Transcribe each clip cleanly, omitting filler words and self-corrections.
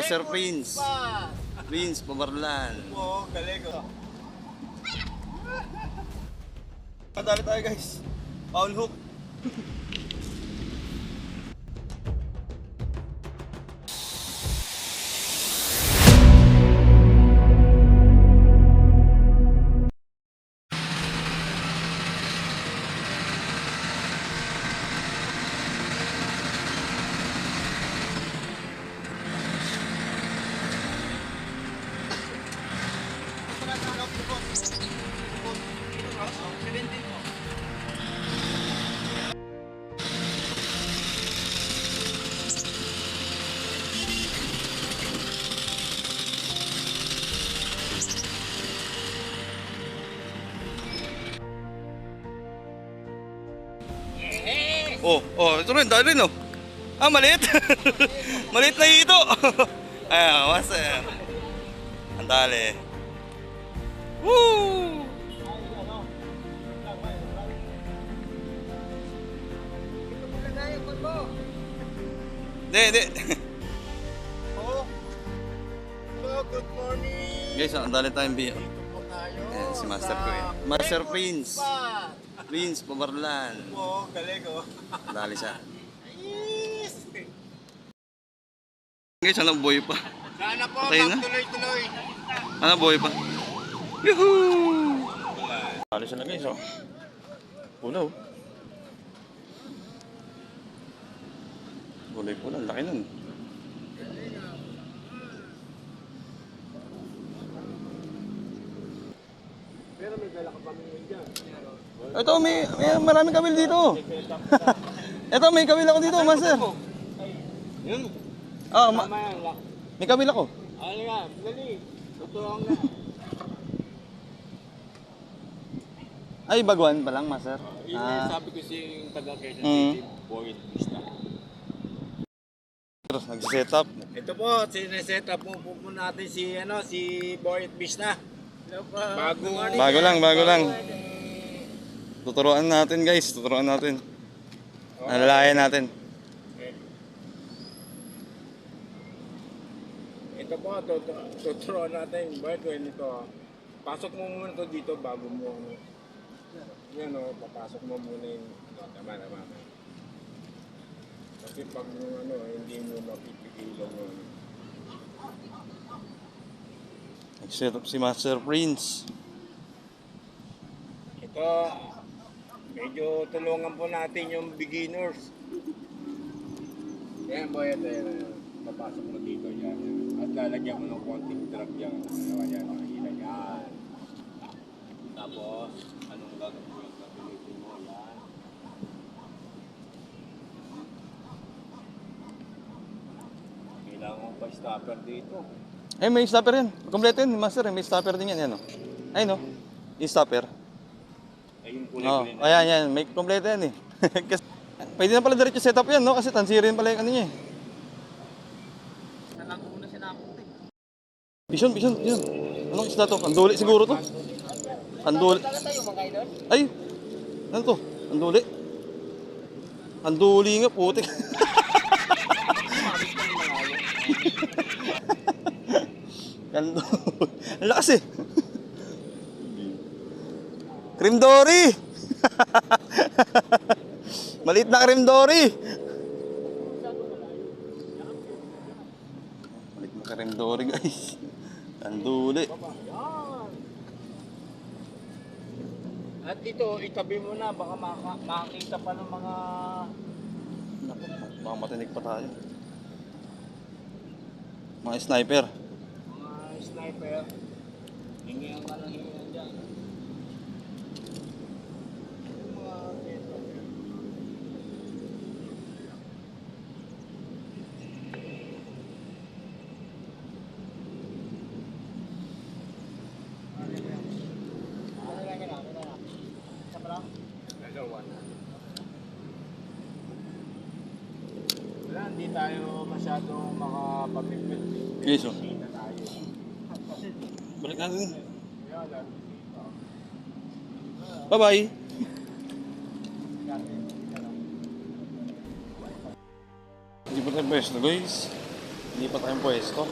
Sir Prince. Prince, Pamarlan. Oo, galing ko. Madali tayo guys. Paul hook. Ito rin, dali rin, oh. Ah, maliit. Maliit na ito. Ayan, master. Ang dali. Woo! Hindi. Oh. So, good morning. Guys, ang dali tayong biyo. Dito po tayo. Ayan, si Master ko yan. Master Prince. Prince, Pamarlan. Oo, galing ko. Dali siya. Yes! Guys, anong boy pa? Sana po, Patay na? magtuloy-tuloy. Ano boy pa? Yuhuu! Dali siya na guys, oh. Pula, oh. Kulay pula, laki nun. Pero may dala ka pa ngayon dyan. Ito, may maraming kabil dito. Ito, may kabil ako dito, master. Yun. Ah, Tama yan, lock. may kabil ako. Ano nga, dali. Tuturuan na. Ay, baguhan pa lang, master. Yun yung sabi ko si yung taga-Quezon Mm. City, Boyd Vista. Nag-set up. Ito po, sineset up po natin si, si Boyd Vista. Bago lang. Tuturuan natin, guys. Tuturuan natin. Alalayan natin. Ito po, tuturuan natin. Boyd, ito. Pasok mo muna to dito bago mo. Yan o, papasok mo muna yung tama. Kasi pag hindi mo mapipigilan mo. Nag-set up si Master Prince. Ito, medyo tulungan po natin yung beginners. Yan boy, ito yan. Papasok mo dito yan. At lalagyan mo ng konting drag yan. Yan, makikita yan. Tapos, anong gagawin mo? Yan. Kailangan pa stopper dito. Eh, may stopper yan. Kompleto yun, master. May stopper din yan. Yan, oh. Ay, no? Yung stopper. Ay, yung Oh, kulay-kulay na. ayan, yan. May kompleto yan, eh. Kasi, pwede na pala diretso setup yan, no? Kasi tansirin pala yung ano niya, eh. Vision. Anong isda to? Anduli siguro to? Anduli. Ay! Ano to? Anduli. Anduli nga, putik. Anduli. Ang lakas eh. Cream Dory! Maliit na Cream Dory! Maliit na Cream Dory, guys. Anduli. At ito, itabi mo na, baka makakita pa ng mga... Naku, baka matinig pa tayo. Mga sniper. Mga sniper. Hingihan ka ng hingihan dyan. Yung mga dito. Wala, hindi tayo masyadong makapag-pipil. Yes, oh. Kita tayo. Balik natin. Kaya lang, dito. Bye-bye. Hindi pa tayo pwesto, guys. Hindi pa tayong pwesto.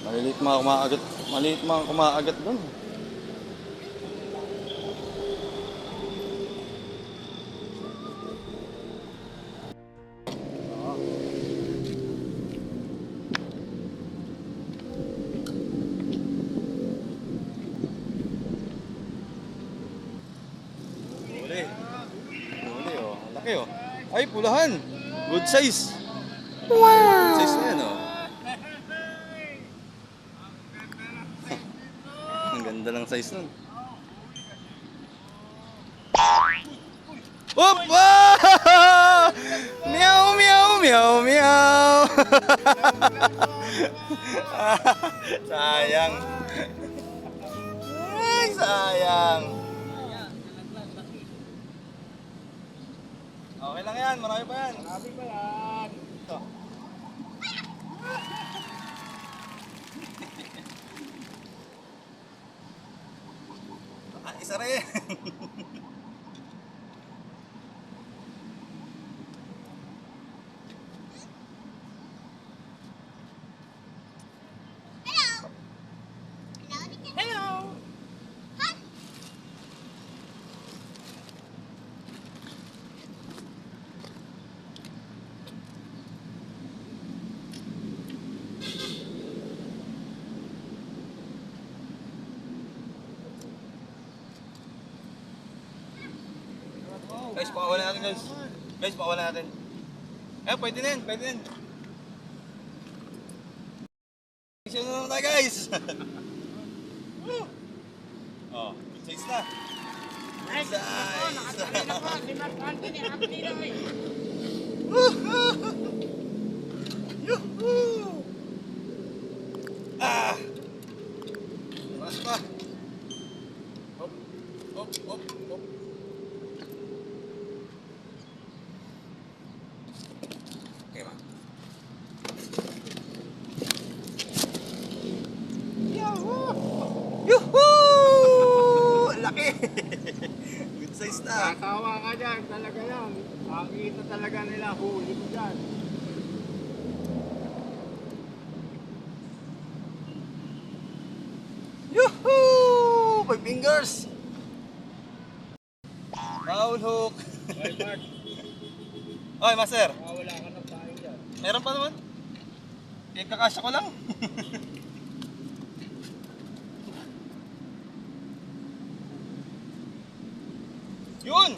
Maliliit mga kumakagat. Maliit mga kumakagat doon. Huli. Huli oh. Laki oh. Ay, pulahan. Good size. Wow. Good size na yan oh. Ang ganda ng size nun. Oop! Ah! Meow, meow, meow, meow. Sayang. Ay, sayang. Okay lang yan, marami pa yan. Marami pa yan. Ito. Ah, isa rin. Guys, pakawalan natin guys. Guys, pakawalan natin. Eh, pwede na yan, pwede na yan. Isa na naman tayo guys. Woo! Oh, good size na. Good size. Yuhuu! Ah! Mas pa. Hop, hop, hop, hop. Okay ba? Yahoo! Yuhuu! Laki! Good size na. Tatawa ka dyan, talaga yan. Makikita talaga nila, huli mo dyan. Yuhuu! 5 fingers! Round hook! Ay, Mark, Oy, master! wala ka ng pain dyan. Meron pa naman? Eh, kakasya ko lang. Yun!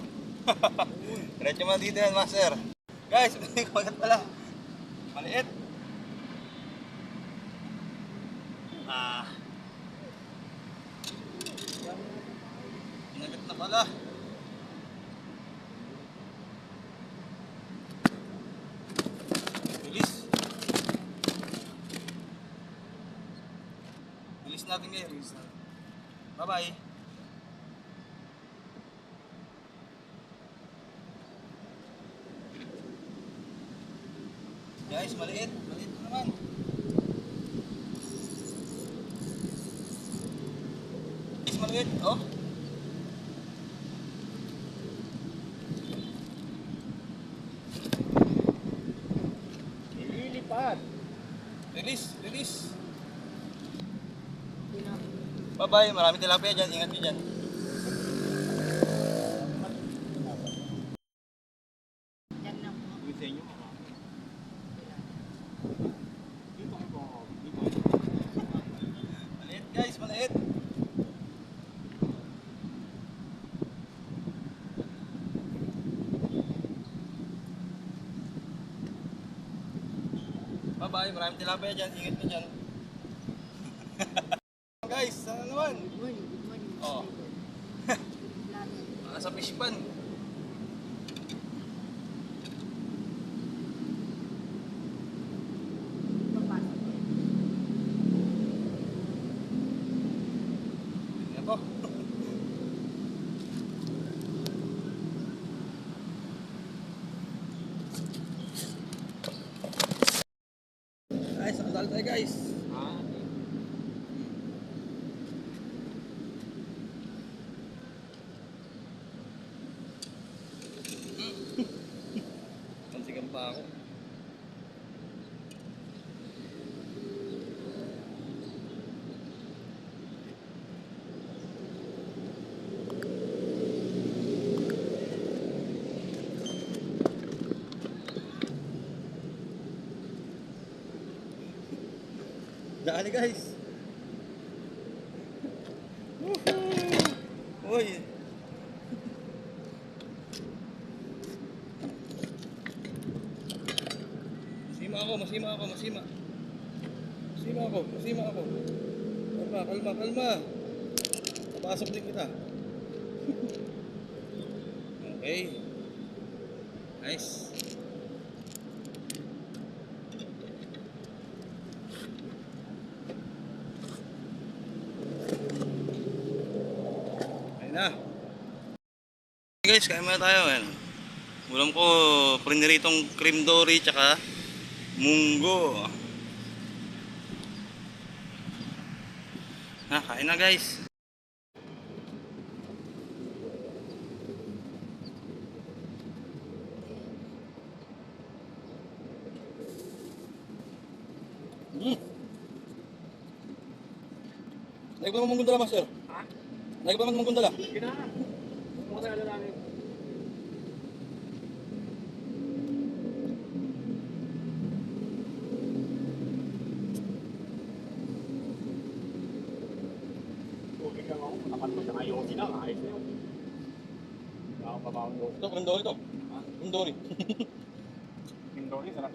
Diretso mo dito yan, master. Guys, may kumagat pala. Maliit. Ah. Pinagat na pala. Bilis. Bilis natin ngayon. Bye-bye. Guys, maliit. Maliit na naman. Guys, maliit. Oh. Ililipat. Release, release. Bye-bye. Maraming tilapia dyan. Ingat nyo dyan. Sa inyo, marami. Dito ko. Dito. Maliit guys, maliit. Bye-bye. Maraming tilapia dyan. Ingat nyo dyan. Guys, sana naman. Good morning. Oh. Nasa fish pan. Ito. Guys, nakasali tayo guys. Ha? Pansigan pa ako. Dali guys. Woohoo! Uy. Masima ako, masima ako, masima. Masima ako, masima ako. Kalma, kalma, kalma. Papasok din kita. Okay. Nice. Ayun na. Guys, kain muna tayo. Ayan. Ulam ko, priniritong cream dory tsaka munggo. Kain na guys. Naik ba mong gundala, master? Ha? Naik ba mong gundala? Kina. Kung sa lang. Ito, Krindori to. Krindori. Indori, sarap.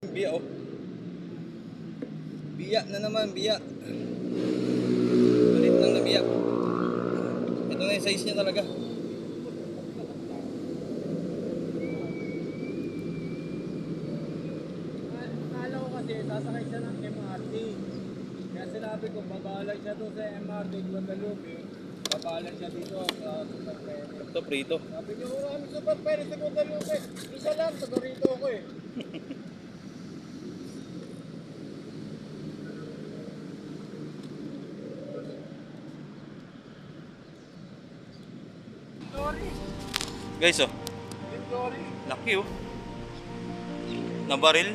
Biya oh. Biya na naman, biya. Malit lang na biya. Ito na yung size niya talaga. Akala ko kasi sasakay siya ng MRT. Kaya sinabi ko, babalay siya doon sa MRT Guadalupe. Babalay siya dito sa Super Pérez. Ito, prito. Sabi niyo, marami Super Pérez sa Guadalupe. Isa lang, taga rito ako eh. Sorry. Guys oh, Sorry. laki oh. Na baril.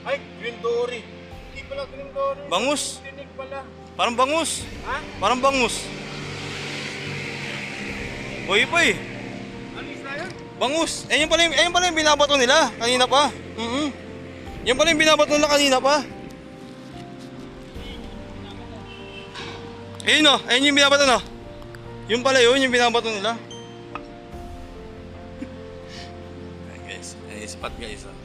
Ay, Green Dory. Hindi pala Green Dory. Bangus. Tinig pala. Parang bangus. Ha? Parang bangus. Uy pa eh. Ano isla yun? Bangus. Ayun pala yung binabato nila kanina pa. Yan pala yung binabato nila kanina pa. Ayun oh, ayun yung binabato no. Yung pala yun, yung binabato nila. Ay guys, ay spot guys oh.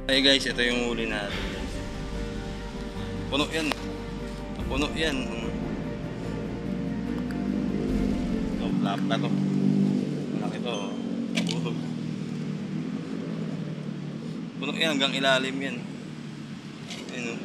Hey guys, ito yung huli natin guys. Puno yan. Puno yan. Ito, lapla to. Malaki to. Nabulog. Puno yan hanggang ilalim yan. Ayun o.